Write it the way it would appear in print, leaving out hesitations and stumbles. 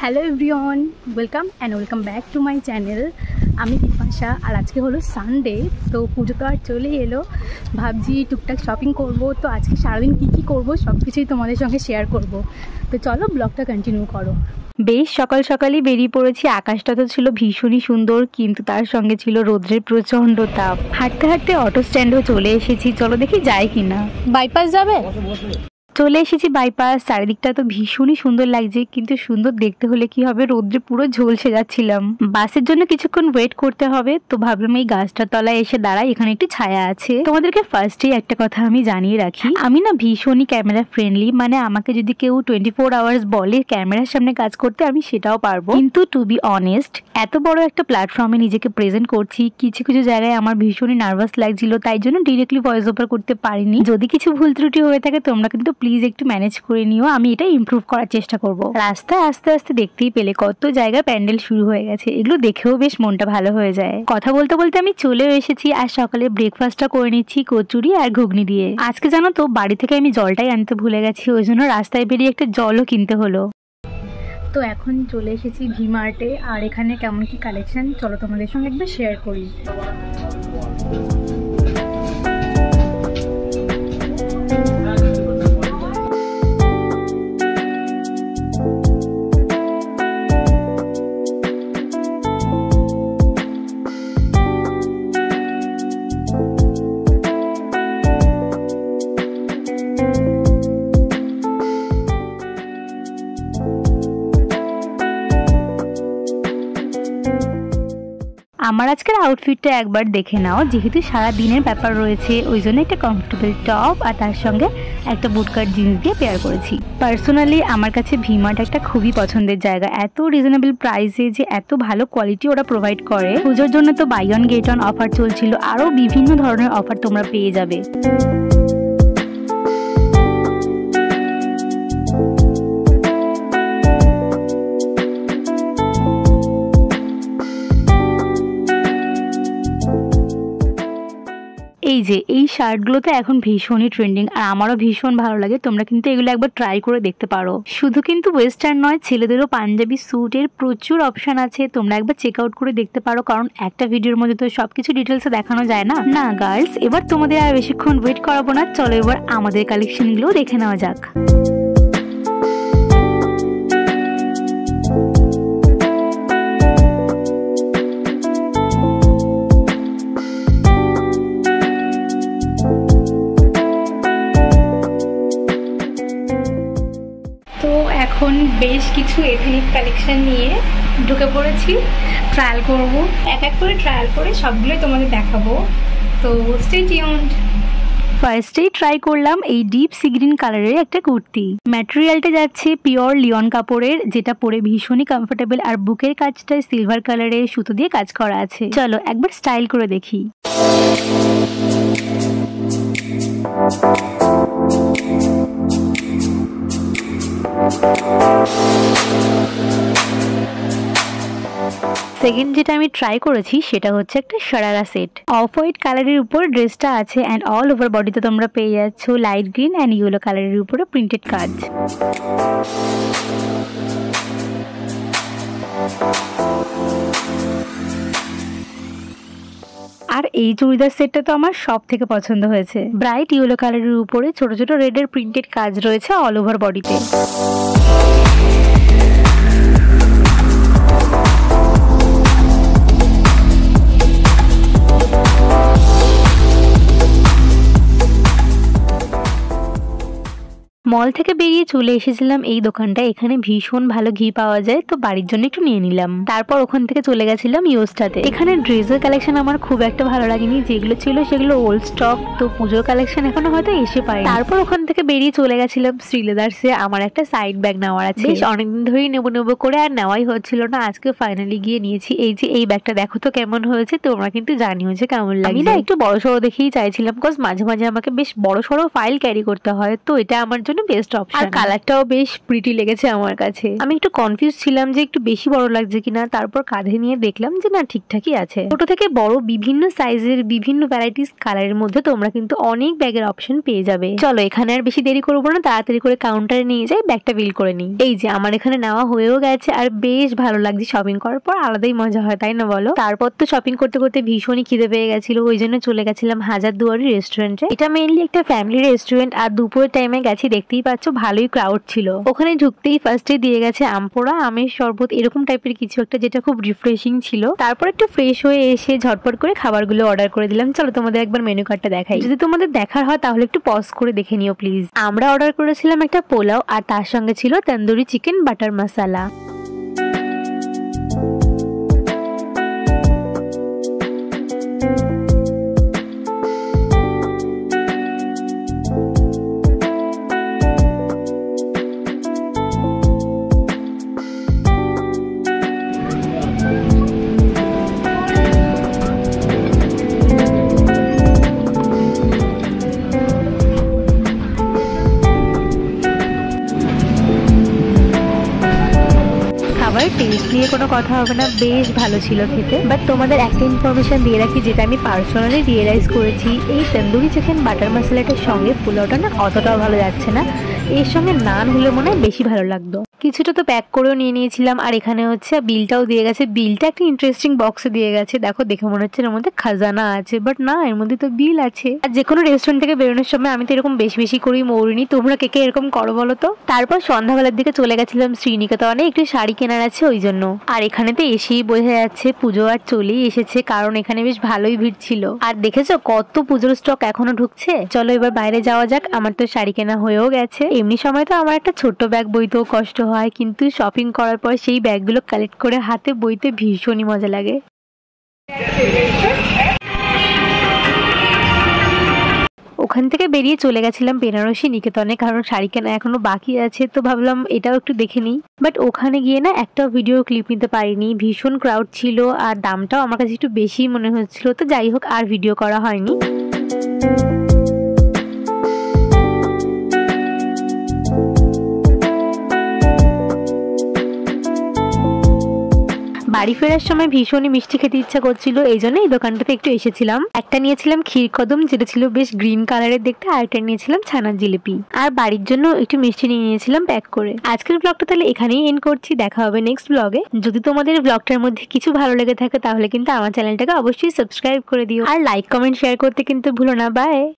Hello everyone, welcome back to my channel. আমি বিপাশা, আর আজকে হলো সানডে। তো পুজো তো আর চলেই এলো, ভাবছি টুকটাক শপিং করব। তো আজকে সারাদিন কী করব সব কিছুই তোমাদের সঙ্গে শেয়ার করব। তো চলো ব্লগটা কন্টিনিউ করো। বেশ সকাল সকালই বেরিয়ে পড়েছি। আকাশটা তো ছিল ভীষণই সুন্দর, কিন্তু তার সঙ্গে ছিল রোদ্রের প্রচণ্ড তাপ। হাঁটতে হাঁটতে অটো স্ট্যান্ডেও চলে এসেছি, চলো দেখি যায় কিনা। বাইপাস যাবে? চলে এসেছি বাইপাস। চারিদিকটা তো ভীষণই সুন্দর লাগছে, কিন্তু সুন্দর দেখতে হলে কি হবে, রোদ্রে পুরো ঝলসে যাচ্ছিলাম। বাসের জন্য কিছুক্ষণ ওয়েট করতে হবে, তো ভাবলাম এই গাছটার তলায় এসে দাঁড়াই, এখানে একটু ছায়া আছে। তোমাদেরকে ফার্স্টেই একটা কথা আমি জানিয়ে রাখি, আমি না ভীষণই ক্যামেরা ফ্রেন্ডলি। মানে আমাকে যদি কেউ 24 আওয়ার্স বলে ক্যামেরার সামনে কাজ করতে, আমি সেটাও পারবো। কিন্তু টু বি অনেস্ট, এত বড় একটা প্ল্যাটফর্মে নিজেকে প্রেজেন্ট করছি, কিছু কিছু জায়গায় আমার ভীষণই নার্ভাস লাগছিল, তাই জন্য ডিরেক্টলি ভয়েস ওভার করতে পারিনি। যদি কিছু ভুল ত্রুটি হয়ে থাকে তোমরা কিন্তু প্লিজ একটু ম্যানেজ করে নিও, আমি এটা ইমপ্রুভ করার চেষ্টা করব। রাস্তায় আস্তে আস্তে দেখতেই পেলে কত জায়গায় প্যান্ডেল শুরু হয়ে গেছে, এগুলো দেখেও বেশ মনটা ভালো হয়ে যায়। কথা বলতে বলতে আমি চলেও এসেছি, আর সকালে ব্রেকফাস্টটা করে নিচ্ছি কচুরি আর ঘুগনি দিয়ে। আজকে জানো তো বাড়ি থেকে আমি জলটাই আনতে ভুলে গেছি, ওই জন্য রাস্তায় বেরিয়ে একটা জলও কিনতে হলো। তো এখন চলে এসেছি ভি-মার্টে, আর এখানে কেমন কি কালেকশন চলো তোমাদের সঙ্গে একবার শেয়ার করি। আমার আজকের আউটফিটটা একবার দেখে নাও। যেহেতু সারা দিনের ব্যাপার রয়েছে, ওই জন্য একটা কমফোর্টেবল টপ আর তার সঙ্গে একটা বুটকাট জিন্স দিয়ে পেয়ার করেছি। পার্সোনালি আমার কাছে ভি-মার্ট একটা খুবই পছন্দের জায়গা। এত রিজনেবল প্রাইসে যে এত ভালো কোয়ালিটি ওরা প্রোভাইড করে। পুজোর জন্য তো buy one get one offer চলছিল, আরও বিভিন্ন ধরনের অফার তোমরা পেয়ে যাবে। এই যে এই শার্টগুলো তো এখন ভীষণই ট্রেন্ডিং, আর আমারও ভীষণ ভালো লাগে। তোমরা কিন্তু এগুলো একবার ট্রাই করে দেখতে পারো। শুধু কিন্তু ওয়েস্টার্ন নয়, ছেলেদেরও পাঞ্জাবি স্যুটের প্রচুর অপশন আছে, তোমরা একবার চেক আউট করে দেখতে পারো। কারণ একটা ভিডিওর মধ্যে তো সবকিছু ডিটেলসে দেখানো যায় না। না গার্লস, এবার তোমাদের আর বেশিক্ষণ ওয়েট করাবো না, চলো এবার আমাদের কালেকশনগুলো দেখে নেওয়া যাক। এখন বেশ কিছু এথনিক কালেকশন নিয়ে ঢুকে পড়েছি, ট্রায়াল করব। এক এক করে ট্রায়াল করে সবগুলোই তোমাদের দেখাবো, তো স্টে টিউনড। ফার্স্টেই ট্রাই করলাম এই ডিপ সি গ্রিন কালারের একটা কুর্তি। ম্যাটেরিয়ালটা যাচ্ছে পিওর লিওন কাপড়ের, যেটা পরে ভীষণই কমফোর্টেবল, আর বুকের কাজটা সিলভার কালারের সুতো দিয়ে কাজ করা আছে। চলো একবার স্টাইল করে দেখি। সেকেন্ড যেটা আমি ট্রাই করেছি সেটা হচ্ছে একটা শারারা সেট। অফ হোয়াইট কালারের উপর ড্রেসটা আছে, অ্যান্ড অল ওভার বডিতে তোমরা পেয়ে যাচ্ছ লাইট গ্রিন অ্যান্ড ইয়েলো কালারের উপরে প্রিন্টেড কাজ। আর এই চুড়িদার সেটটা তো আমার সব থেকে পছন্দ হয়েছে। ব্রাইট ইয়েলো কালারের উপরে ছোট ছোট রেডের প্রিন্টেড কাজ রয়েছে অল ওভার বডিতে। মল থেকে বেরিয়ে চলে এসেছিলাম এই দোকানটা। এখানে ভীষণ ভালো ঘি পাওয়া যায়, তো বাড়ির জন্য একটু নিয়ে নিলাম। তারপর ওখান থেকে চলে গেছিলাম ইউস্টাতে। এখানে ড্রেসের কালেকশন আমার খুব একটা ভালো লাগেনি, যেগুলো ছিল সেগুলো ওল্ড স্টক, তো পুজোর কালেকশন এখনো হয়তো এসে পায়। তারপর ওখান থেকে বেরিয়ে চলে গেছিলাম শ্রীলেদার্সে। আমার একটা সাইড ব্যাগ নেওয়ার আছে, বেশ অনেকদিন ধরেই নেবো করে আর নেওয়াই হচ্ছিল না। আজকে ফাইনালি গিয়ে নিয়েছি। এই যে এই ব্যাগটা দেখো তো কেমন হয়েছে, তোমরা কিন্তু জানিও যে কেমন লাগে। আমি না একটু বড় সড়ো দেখেই চাইছিলাম, বিকজ মাঝে মাঝে আমাকে বেশ বড় সড়ো ফাইল ক্যারি করতে হয়, তো এটা আমার জন্য বেস্ট অপশন। আর কালারটাও বেশ প্রিটি লেগেছে আমার কাছে। আমি একটু কনফিউজ ছিলাম যে একটু বেশি বড় লাগছে কিনা, তারপর কাঁধে নিয়ে দেখলাম যে না ঠিকঠাকই আছে। ছোট থেকে বড় বিভিন্ন সাইজের বিভিন্ন ভ্যারাইটিস কালারের মধ্যে তোমরা কিন্তু অনেক ব্যাগের অপশন পেয়ে যাবে। চলো এখানে আর বেশি দেরি করবো না, তাড়াতাড়ি করে কাউন্টারে নিয়ে যাই, ব্যাগটা বিল করে নিই। এই যে আমার এখানে নেওয়া হয়েও গেছে আর বেশ ভালো লাগছে। শপিং করার পর আলাদাই মজা হয়, তাই না বলো? তারপর তো শপিং করতে করতে ভীষণই খিদে পেয়ে গেছিল, ওই জন্য চলে গেছিলাম হাজারদুয়ারি রেস্টুরেন্টে। এটা মেইনলি একটা ফ্যামিলি রেস্টুরেন্ট আর দুপুরের টাইমে গেছি, দেখতেই পাচ্ছ ভালোই ক্রাউড ছিল। ওখানে ঢুকতেই ফার্স্টে দিয়ে গেছে আমপোড়া, আমের শরবত, এরকম টাইপের কিছু একটা যেটা খুব রিফ্রেশিং ছিল। তারপর একটু ফ্রেশ হয়ে এসে ঝটপট করে খাবারগুলো অর্ডার করে দিলাম। চলো তোমাদের একবার মেনু কার্ডটা দেখাই, যদি তোমাদের দেখার হয় তাহলে একটু পজ করে দেখে নিও প্লিজ। আমরা অর্ডার করেছিলাম একটা পোলাও আর তার সঙ্গে ছিল তন্দুরি চিকেন বাটার মশলা। টেস্ট নিয়ে কোনো কথা হবে না, বেশ ভালো ছিল খেতে। বাট তোমাদের একটা ইনফরমেশন দিয়ে রাখি, যেটা আমি পার্সোনালি রিয়েলাইজ করেছি, এই তন্দুরি চিকেন বাটার মশলাটার সঙ্গে পোলাওটা না অতটাও ভালো যাচ্ছে না, এর সঙ্গে নান হলে মনে হয় বেশি ভালো লাগতো। কিছুটা তো প্যাক করেও নিয়ে নিয়েছিলাম আর এখানে হচ্ছে বিলটাও দিয়ে গেছে। বিলটা একটা ইন্টারেস্টিং বক্সে দিয়ে গেছে, দেখো দেখে মনে হচ্ছে এর মধ্যে খাজানা আছে, বাট না, এর মধ্যে তো বিল আছে। আর যে কোনো রেস্টুরেন্ট থেকে বেরোনোর সময় আমি তো এরকম বেশি বেশি করেই মৌরিনি, তোমরা কে কে এরকম করো বলো তো। তারপর সন্ধ্যাবেলার দিকে চলে গেছিলাম শ্রীনিকেতনে, একটু শাড়ি কেনার আছে ওই জন্য। আর এখানে তো এসেই বোঝা যাচ্ছে পুজো আর চলেই এসেছে, কারণ এখানে বেশ ভালোই ভিড় ছিল। আর দেখেছো কত পুজোর স্টক এখনো ঢুকছে। চলো এবার বাইরে যাওয়া যাক, আমার তো শাড়ি কেনা হয়েও গেছে। এমনি সময় তো আমার একটা ছোট্ট ব্যাগ বইতেও কষ্ট হয়, কিন্তু শপিং করার পর সেই ব্যাগগুলো কালেক্ট করে হাতে বইতে ভীষণই মজা লাগে। ওখান থেকে বেরিয়ে চলে গেছিলাম বেনারসি নিকেতনে, কারণ শাড়ি কেনা এখনো বাকি আছে, তো ভাবলাম এটাও একটু দেখে নিই। বাট ওখানে গিয়ে না একটা ভিডিও ক্লিপ নিতে পারিনি, ভীষণ ক্রাউড ছিল আর দামটাও আমার কাছে একটু বেশি মনে হচ্ছিল, তো যাই হোক আর ভিডিও করা হয়নি। বাড়ি ফেরার সময় ভীষণই মিষ্টি খেতে ইচ্ছা করছিল, এই জন্য এই দোকানটাতে একটু এসেছিলাম। একটা নিয়েছিলাম ক্ষীর কদম, যেটা ছিল বেশ গ্রিন কালারের দেখতে, আর একটা নিয়েছিলাম ছানার জিলিপি, আর বাড়ির জন্য একটু মিষ্টি নিয়ে নিয়েছিলাম প্যাক করে। আজকের ব্লগটা তাহলে এখানেই এন্ড করছি, দেখা হবে নেক্সট ব্লগে। যদি তোমাদের ব্লগটার মধ্যে কিছু ভালো লেগে থাকে তাহলে কিন্তু আমার চ্যানেলটাকে অবশ্যই সাবস্ক্রাইব করে দিও, আর লাইক কমেন্ট শেয়ার করতে কিন্তু ভুলো না। বাই।